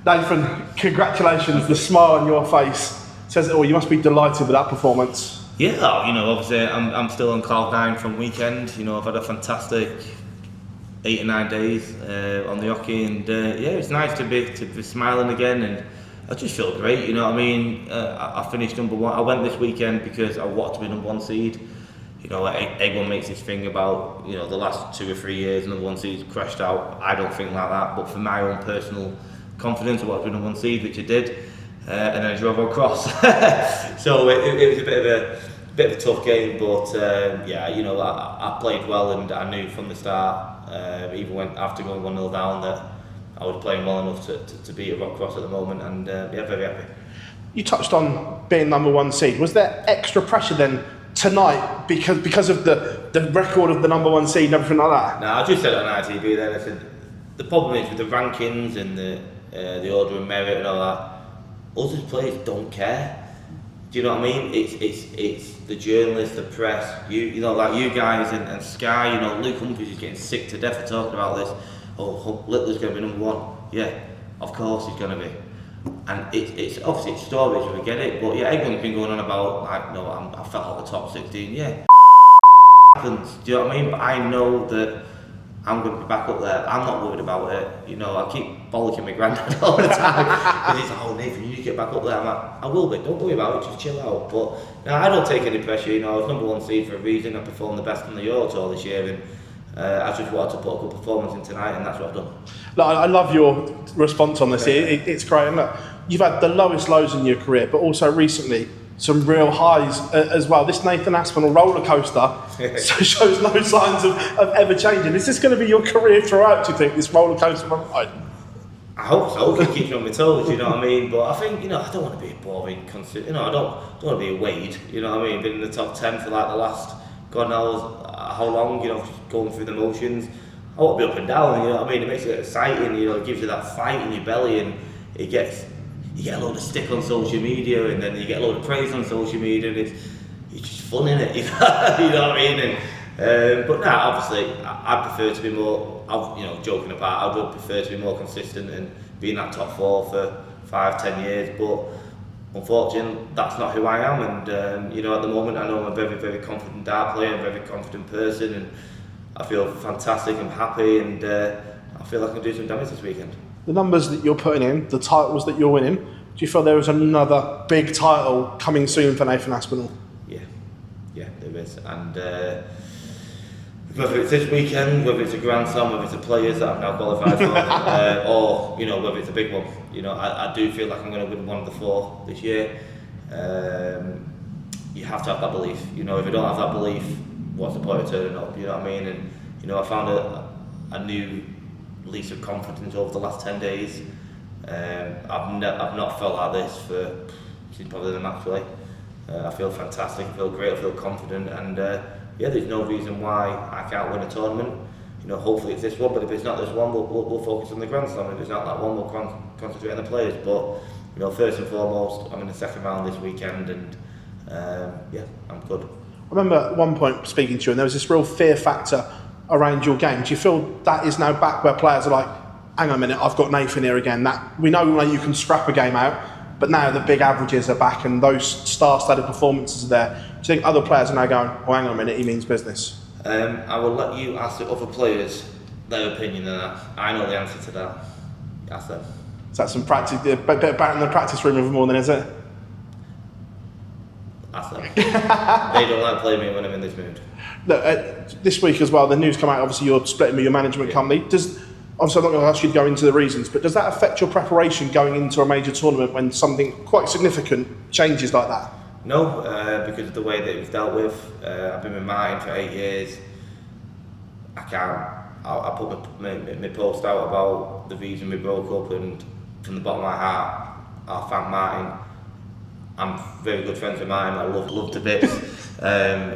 Nathan, congratulations. The smile on your face says it all. You must be delighted with that performance. Yeah, obviously I'm still on cloud nine from weekend. I've had a fantastic 8 or 9 days on the hockey, and it's nice to be smiling again, and I just feel great. I finished number one. I went this weekend because I wanted to be number one seed. Everyone makes this thing about the last 2 or 3 years number one seed crashed out. I don't think like that, but for my own personal confidence, I wanted to be number one seed, which I did, and then I drove across. So it was a bit of a tough game, but I played well, and I knew from the start, even when after going 1-0 down, that I was playing well enough to beat a rock cross at the moment, and very happy. You touched on being number one seed. Was there extra pressure then tonight because of the record of the number one seed and everything like that? No, I just said it on ITV then. I said the problem is with the rankings and the order of merit and all that, us as players don't care. Do you know what I mean? It's the journalists, the press, you guys and Sky. Luke Humphries is getting sick to death of talking about this. Oh, Littler's going to be number one. Yeah, of course he's going to be. And it's obviously it's stories, we get it. But yeah, everyone's been going on about I felt out the top 16. Yeah, happens. Do you know what I mean? But I know that I'm going to be back up there. I'm not worried about it. I keep bollocking my granddad all the time because he's like, "Oh, Nathan, you need to get back up there." I'm like, "I will be. Don't worry about it. Just chill out." But no, I don't take any pressure. I was number one seed for a reason. I performed the best on the Euro Tour this year, and I just wanted to put a good performance in tonight, and that's what I've done. Look, I love your response on this. It's great. And look, you've had the lowest lows in your career, but also recently some real highs as well. This Nathan Aspinall roller coaster shows no signs of ever changing. Is this going to be your career throughout, do you think, this roller coaster ride? I hope so. It keeps me on my toes, you know what I mean? But I think, I don't want to be a boring, I don't want to be a Wade, you know what I mean? Been in the top 10 for like the last, God knows how long, just going through the motions. I want to be up and down, you know what I mean? It makes it exciting, it gives you that fight in your belly, and you get a load of stick on social media, and then you get a load of praise on social media, and it's just fun, innit? You know what I mean? But now, obviously, I prefer to be more, joking apart, I would prefer to be more consistent and be in that top 4 for 5-10 years, but unfortunately, that's not who I am, and at the moment, I know I'm a very, very confident dart player, a very confident person, and I feel fantastic, I'm happy, and I feel I can do some damage this weekend. The numbers that you're putting in, the titles that you're winning, do you feel there is another big title coming soon for Nathan Aspinall? Yeah, there is, and whether it's this weekend, whether it's a Grand Slam, whether it's the Players that I've now qualified for, or whether it's a big one, I do feel like I'm going to win one of the 4 this year. You have to have that belief. If you don't have that belief, what's the point of turning up? You know what I mean? And I found a new lease of confidence over the last 10 days. I've not felt like this since probably the match play. I feel fantastic, I feel great, I feel confident, and there's no reason why I can't win a tournament. Hopefully it's this one, but if it's not this one, we'll focus on the Grand Slam. If it's not that one, we'll concentrate on the Players. But first and foremost, I'm in the second round this weekend, and I'm good. I remember at one point speaking to you, and there was this real fear factor around your game. Do you feel that is now back, where players are like, hang on a minute, I've got Nathan here again? That we know you can scrap a game out, but now the big averages are back and those star-studded performances are there. Do you think other players are now going, oh, hang on a minute, he means business? I will let you ask the other players their opinion on that. I know the answer to that. Ask them. Is that some practice, a bit of batting in the practice room of more than is it? Ask them. They don't like playing me when I'm in this mood. Look, this week as well, the news come out, obviously you're splitting with your management company. Obviously I'm not going to ask you to go into the reasons, but does that affect your preparation going into a major tournament when something quite significant changes like that? No, because of the way that it was dealt with. I've been with Martin for 8 years. I put my post out about the reason we broke up, and from the bottom of my heart, I thank Martin. I'm very good friends with Martin. I love to bits.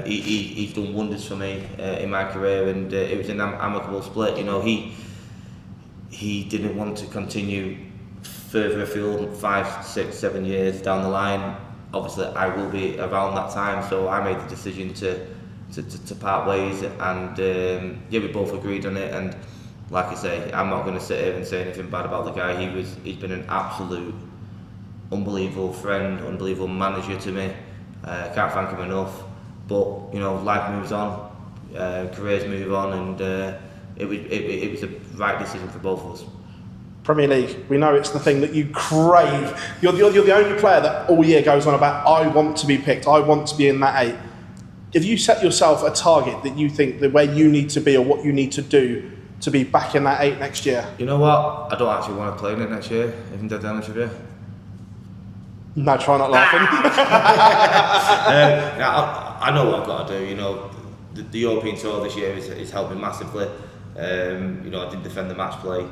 He's done wonders for me in my career, and it was an amicable split. He didn't want to continue further afield 5, 6, 7 years down the line. Obviously, I will be around that time, so I made the decision to part ways, and we both agreed on it. And like I say, I'm not going to sit here and say anything bad about the guy. He's been an absolute unbelievable friend, unbelievable manager to me. Can't thank him enough. But you know, life moves on, careers move on, and it was the right decision for both of us. Premier League, we know it's the thing that you crave. You're the only player that all year goes on about, I want to be picked, I want to be in that 8. If you set yourself a target that you think that where you need to be or what you need to do to be back in that 8 next year? You know what? I don't actually want to play in it next year, if I'm dead honest with you. No, try not laughing. I know what I've got to do. You know, the European tour this year is helped me massively. You know, I did defend the match play.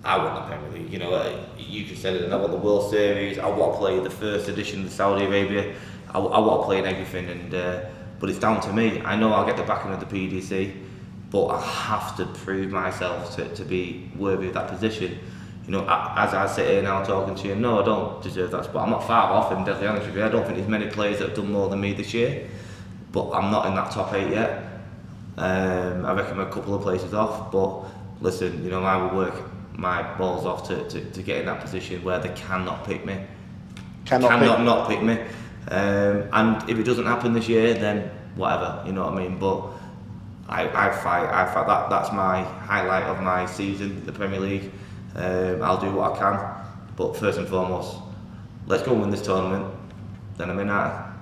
I want the Premier League. You know, you just said it. And I want the World Series. I want to play the first edition of Saudi Arabia. I want to play in everything. And but it's down to me. I know I'll get the backing of the PDC, but I have to prove myself to be worthy of that position. You know, as I sit here now talking to you, no, I don't deserve that spot. I'm not far off, I'm deadly honest with you. I don't think there's many players that have done more than me this year, but I'm not in that top 8 yet. I reckon I'm a couple of places off, but listen, you know, I will work my balls off to get in that position where they cannot pick me. Cannot not pick me. And if it doesn't happen this year, then whatever, you know what I mean? But I fight. That's my highlight of my season, the Premier League. I'll do what I can, but first and foremost, let's go and win this tournament. Then I'm in at.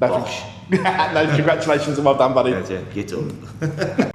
No, congratulations and well done, buddy. Yeah, get up.